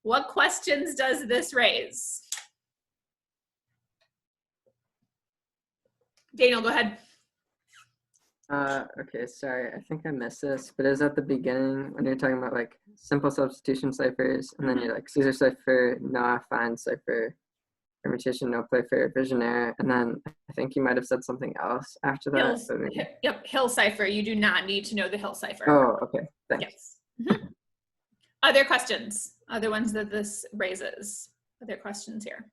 What questions does this raise? Daniel, go ahead. Okay, sorry, I think I missed this, but it was at the beginning when you're talking about like simple substitution ciphers, and then you're like Caesar cipher, no affine cipher, permutation, no play fair, Vigenère, and then I think you might have said something else after that. Yep, Hill cipher. You do not need to know the Hill cipher. Oh, okay, thanks. Yes. Mm-hmm. Other questions? Other ones that this raises? Other questions here?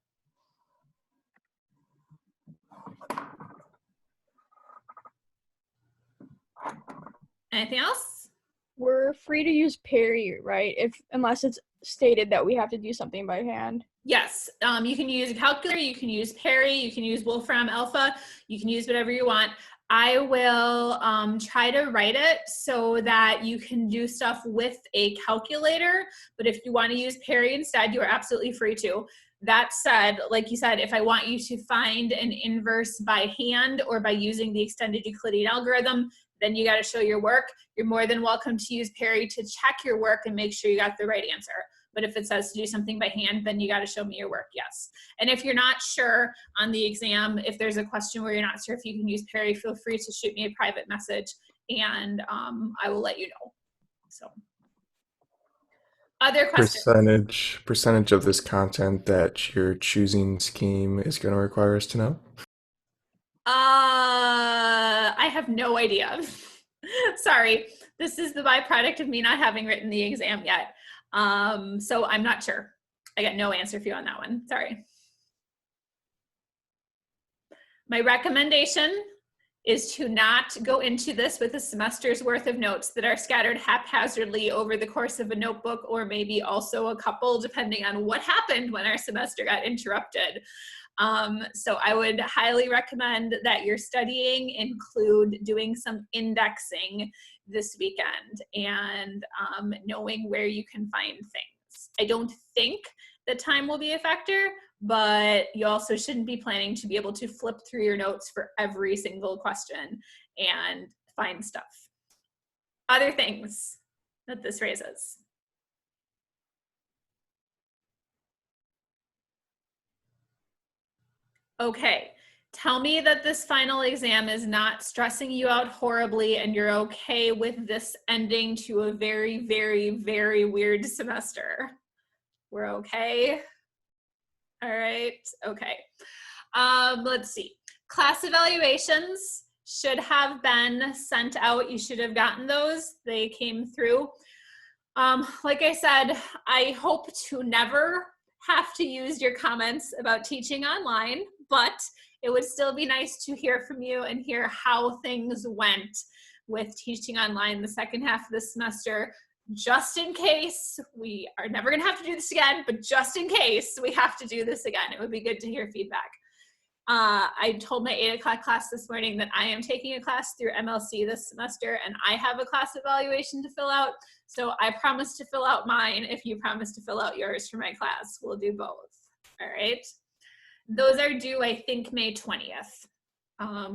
Anything else? We're free to use Perry, right? Unless it's stated that we have to do something by hand. Yes, you can use a calculator, you can use Perry, you can use Wolfram Alpha, you can use whatever you want. I will try to write it so that you can do stuff with a calculator, but if you want to use Perry instead, you are absolutely free to. That said, like you said, if I want you to find an inverse by hand or by using the extended Euclidean algorithm, then you got to show your work. You're more than welcome to use Perry to check your work and make sure you got the right answer. But if it says to do something by hand, then you got to show me your work, yes. And if you're not sure on the exam, if there's a question where you're not sure if you can use Perry, feel free to shoot me a private message and I will let you know. So, other questions? Percentage of this content that your choosing scheme is going to require us to know? I have no idea. Sorry, this is the byproduct of me not having written the exam yet. So I'm not sure. I got no answer for you on that one. Sorry. My recommendation is to not go into this with a semester's worth of notes that are scattered haphazardly over the course of a notebook, or maybe also a couple, depending on what happened when our semester got interrupted. So I would highly recommend that your studying include doing some indexing this weekend and knowing where you can find things. I don't think that time will be a factor, but you also shouldn't be planning to be able to flip through your notes for every single question and find stuff. Other things that this raises. Okay, tell me that this final exam is not stressing you out horribly and you're okay with this ending to a very, very, very weird semester. We're okay? All right, okay. Let's see. Class evaluations should have been sent out. You should have gotten those. They came through. Like I said, I hope to never have to use your comments about teaching online, but it would still be nice to hear from you and hear how things went with teaching online the second half of the semester, just in case we are never going to have to do this again, but just in case we have to do this again, it would be good to hear feedback. I told my 8 o'clock class this morning that I am taking a class through MLC this semester and I have a class evaluation to fill out. So I promise to fill out mine if you promise to fill out yours for my class. We'll do both. All right. Those are due, I think, May 20th,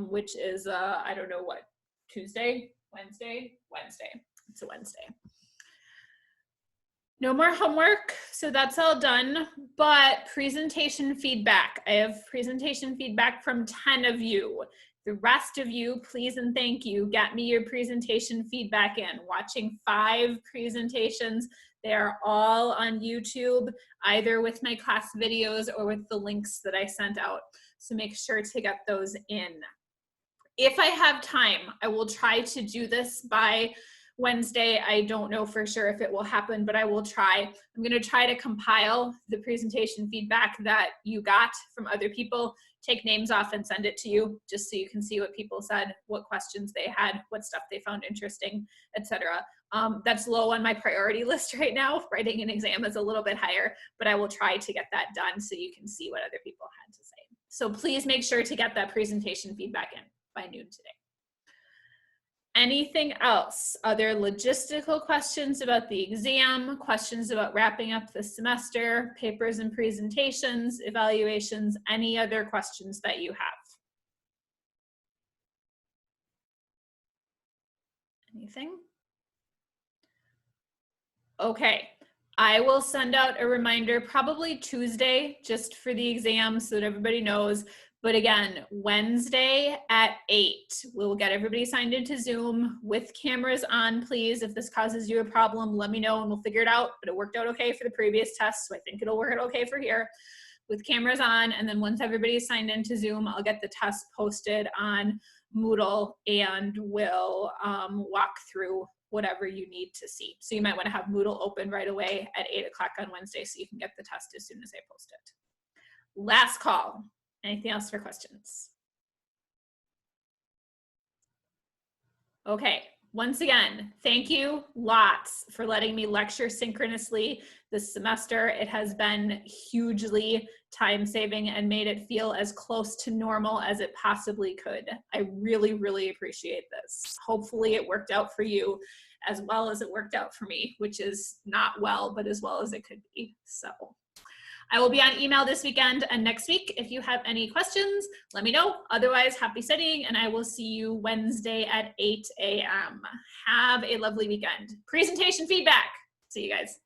which is, I don't know what, Tuesday, Wednesday? It's a Wednesday. No more homework, so that's all done, but presentation feedback. I have presentation feedback from 10 of you. The rest of you, please and thank you, get me your presentation feedback in. Watching 5 presentations. They are all on YouTube, either with my class videos or with the links that I sent out. So make sure to get those in. If I have time, I will try to do this by Wednesday. I don't know for sure if it will happen, but I will try. I'm going to try to compile the presentation feedback that you got from other people, take names off and send it to you just so you can see what people said, what questions they had, what stuff they found interesting, etc. That's low on my priority list right now. Writing an exam is a little bit higher, but I will try to get that done so you can see what other people had to say. So please make sure to get that presentation feedback in by noon today. Anything else? Other logistical questions about the exam, questions about wrapping up the semester, papers and presentations, evaluations, any other questions that you have? Anything? Okay, I will send out a reminder probably Tuesday just for the exam so that everybody knows. But again, Wednesday at 8, we'll get everybody signed into Zoom with cameras on, please. If this causes you a problem, let me know and we'll figure it out. But it worked out okay for the previous test, so I think it'll work out okay for here with cameras on. And then once everybody's signed into Zoom, I'll get the test posted on Moodle and we'll walk through whatever you need to see. So you might want to have Moodle open right away at 8 o'clock on Wednesday so you can get the test as soon as I post it. Last call. Anything else for questions? Okay, once again, thank you lots for letting me lecture synchronously this semester. It has been hugely time-saving and made it feel as close to normal as it possibly could. I really, really appreciate this. Hopefully it worked out for you as well as it worked out for me, which is not well, but as well as it could be. So I will be on email this weekend and next week. If you have any questions, let me know. Otherwise, happy studying, and I will see you Wednesday at 8 a.m. Have a lovely weekend. Presentation feedback. See you guys.